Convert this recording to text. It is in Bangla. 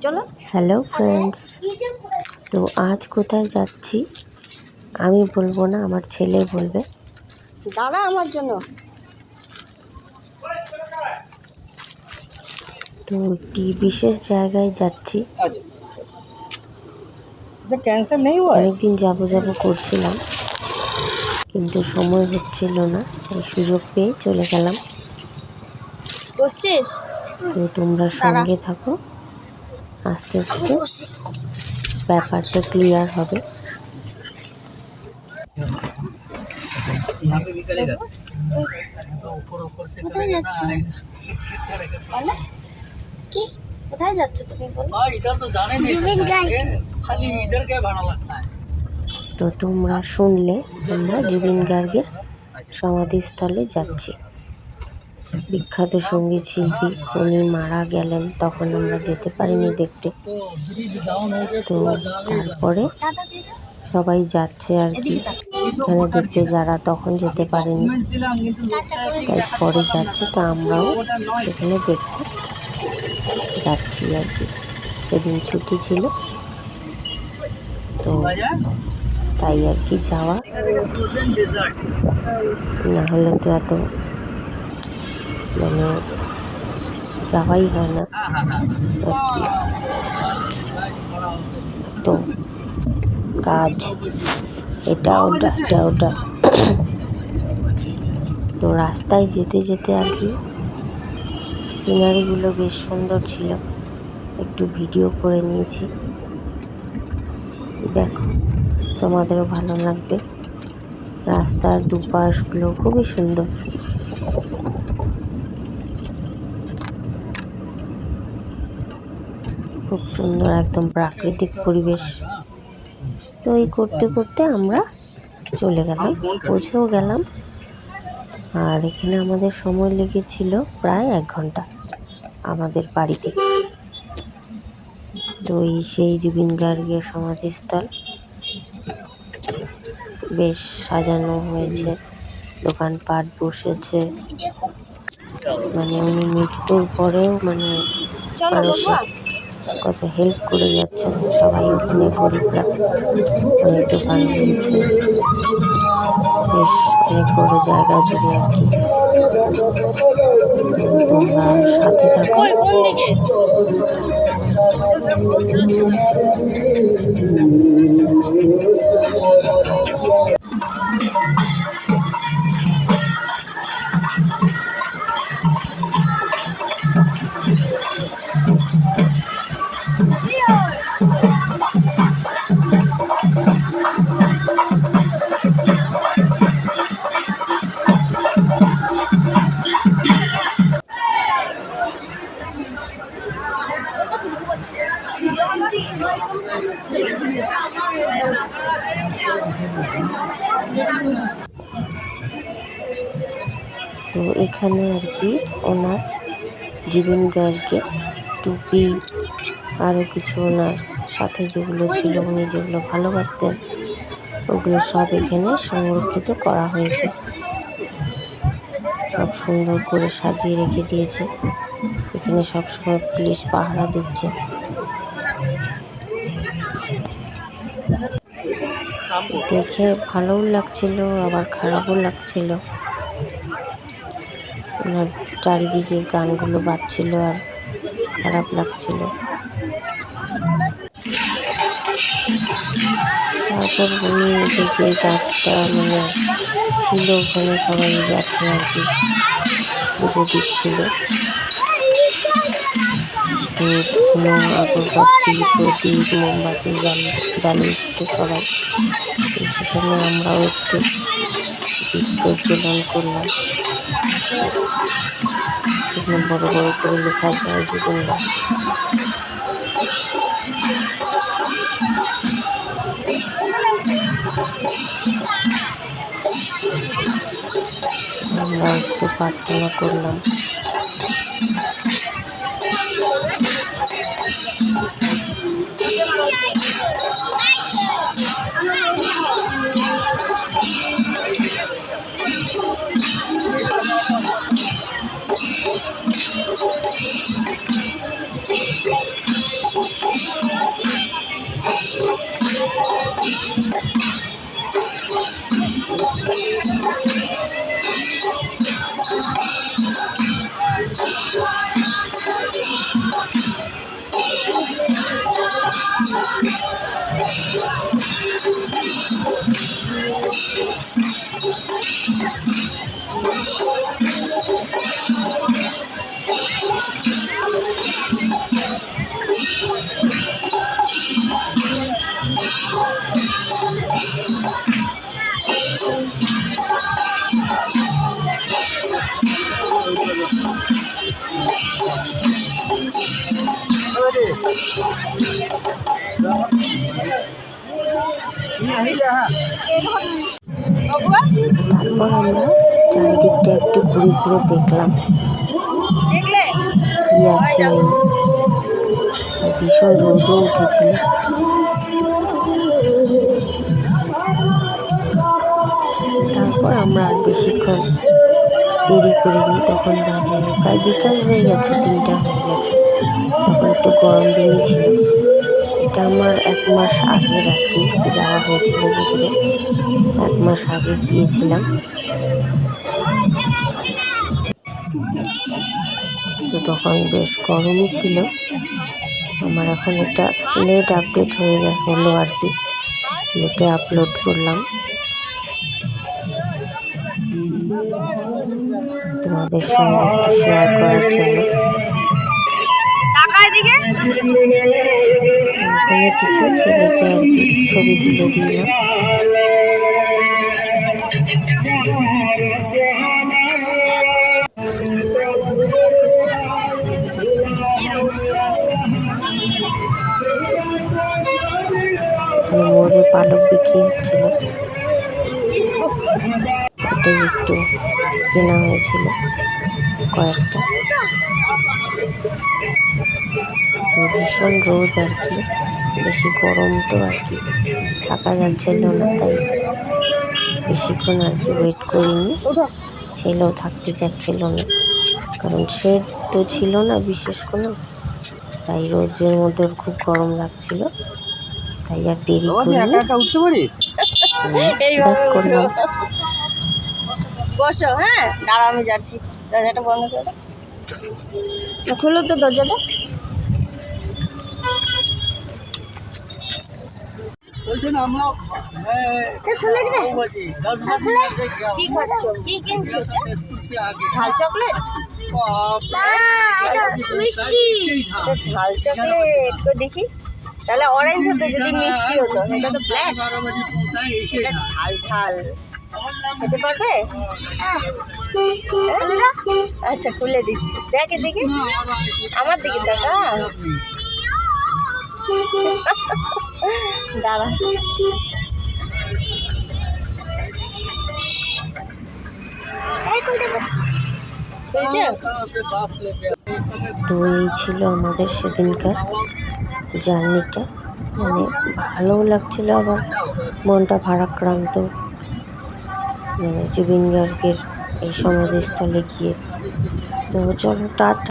চলো। হ্যালো ফ্রেন্ডস, তো আজ কোথায় যাচ্ছি আমি বলবো না, আমার ছেলে বলবে। দাঁড়া আমার জন্য। তো একটি বিশেষ জায়গায় যাচ্ছি। ক্যান্সেল নেই, অনেকদিন যাবো করছিলাম, কিন্তু সময় হচ্ছিল না, তাই সুযোগ পেয়ে চলে গেলাম। তো তোমরা সঙ্গে থাকো, আস্তে আস্তে ব্যাপারটা ক্লিয়ার হবে। কোথায় যাচ্ছ তুমি? তো তোমরা শুনলে, আমরা জুবিন গার্গের সমাধিস্থলে যাচ্ছি। বিখ্যাত সঙ্গীত শিল্পী, উনি মারা গেলেন, তখন আমরা যেতে পারিনি দেখতে। তো তারপরে সবাই যাচ্ছে আর কি এখানে দেখতে, যারা তখন যেতে পারেনি, তাই পরে যাচ্ছে। তো আমরাও সেখানে দেখতে যাচ্ছি আর কি। সেদিন ছুটি ছিল, তো তাই আর কি যাওয়া, না হলে তো এত মানে যাওয়াই হয় না আর কি। তো কাজ এটা ওটা তো রাস্তায় যেতে যেতে আর কি সিনারিগুলো বেশ সুন্দর ছিল, একটু ভিডিও করে নিয়েছি। দেখো, তোমাদেরও ভালো লাগবে। রাস্তার দুপাশগুলো খুবই সুন্দর। খুব সুন্দর, একদম প্রাকৃতিক পরিবেশ। তো এই করতে করতে আমরা চলে গেলাম, পৌঁছেও গেলাম। আর এখানে আমাদের সময় লেগেছিল প্রায় 1 ঘন্টা আমাদের বাড়ি থেকে। তো সেই জুবিন গার্গের সমাধিস্থল বেশ সাজানো হয়েছে, দোকানপাট বসেছে। মানে উনি মৃত্যুর পরেও মানে মানুষের কত হেল্প করে যাচ্ছেন সবাই, ওখানে গরিবরা। অনেক দোকান রয়েছে, বেশ অনেক বড় জায়গা জুড়ে আর কি। তোমরা সাথে থাকো। তো এখানে আর কি ওনার জুবিন গার্গের টুপি, আরও কিছু ওনার সাথে যেগুলো ছিল, উনি যেগুলো ভালোবাসতেন, ওগুলো সব এখানে সংরক্ষিত করা হয়েছে। সব সুন্দর করে সাজিয়ে রেখে দিয়েছে। এখানে সবসময় পুলিশ পাহারা দিচ্ছে। দেখে ভালোও লাগছিল, আবার খারাপও লাগছিল। ওনার চারিদিকে গানগুলো বাজছিল আর খারাপ লাগছিল। তারপর উনি যে গাছটা মানে ছিল ওখানে, সবাই গেছে আর কি পুজো দিচ্ছিল। আগরবাতি, প্রদীপ, মোমবাতি জ্বালিয়েছিল সবাই। সেখানে আমরাও একটু দীপ প্রজ্বলন করলাম। সেখানে বড় বড় করে লেখা যায় জুবিন গার্গ। আমরা একটু প্রার্থনা করলাম। তারপর আমরা চারিদিকটা একটু ঘুরে ঘুরে দেখলাম কি আছে। আর ভীষণ রোদও উঠেছিল। তারপর আমরা আর বেশিক্ষণ দেরি করিনি, তখন বাজে প্রায় বিকাল হয়ে গেছে, 3টা হয়ে গেছে। তখন একটু গরম দিনই ছিল। এটা আমার 1 মাস আগের আর কি যাওয়া হয়েছিল, যেগুলো 1 মাস আগে গিয়েছিলাম। তো তখন বেশ গরমই ছিল। আমার এখন এটা লেট আপডেট হলো আর কি, লেটে আপলোড করলাম তোমাদের সঙ্গে একটু শেয়ার করার জন্য। এখানে কিছু ছেলেকে আর কি ছবি তুলে দিলাম। মোড়ে পালক বিক্রি হচ্ছিল, ওটাই একটু কেনা হয়েছিল কয়েকটা। তো ভীষণ রোদ আর কি, বেশি গরম তো আর কি থাকা যাচ্ছিল না, তাই বেশিক্ষণ আর কি ওয়েট করিনি। ছেলেও থাকতে চাচ্ছিল না, কারণ শেড তো ছিল না বিশেষ কোনো, তাই রোদের মধ্যে খুব গরম লাগছিল, তাই আর দেরি করিনি। বসো, হ্যাঁ দাঁড়াও আমি যাচ্ছি। দরজাটা বন্ধ করে খুলো তো দরজাটা। কি খাচ্ছ, কি কিনছো? ঝাল চকলেট, ঝাল চকলেট তো দেখি। তাহলে অরেঞ্জ হতো যদি মিষ্টি হতো, এটা তো ব্ল্যাক, এটা ঝাল ঝাল। খেতে পারবে? আচ্ছা খুলে দিচ্ছি, দেখে দেখি, আমার দিকে দেখা। দাঁড়া, তো এই ছিল আমাদের সেদিনকার জার্নিটা। মানে ভালোও লাগছিল, আবার মনটা ভারাক্রান্ত। মানে জুবিন গার্গের এই সমাধিস্থলে গিয়ে। তো চলো টাটা।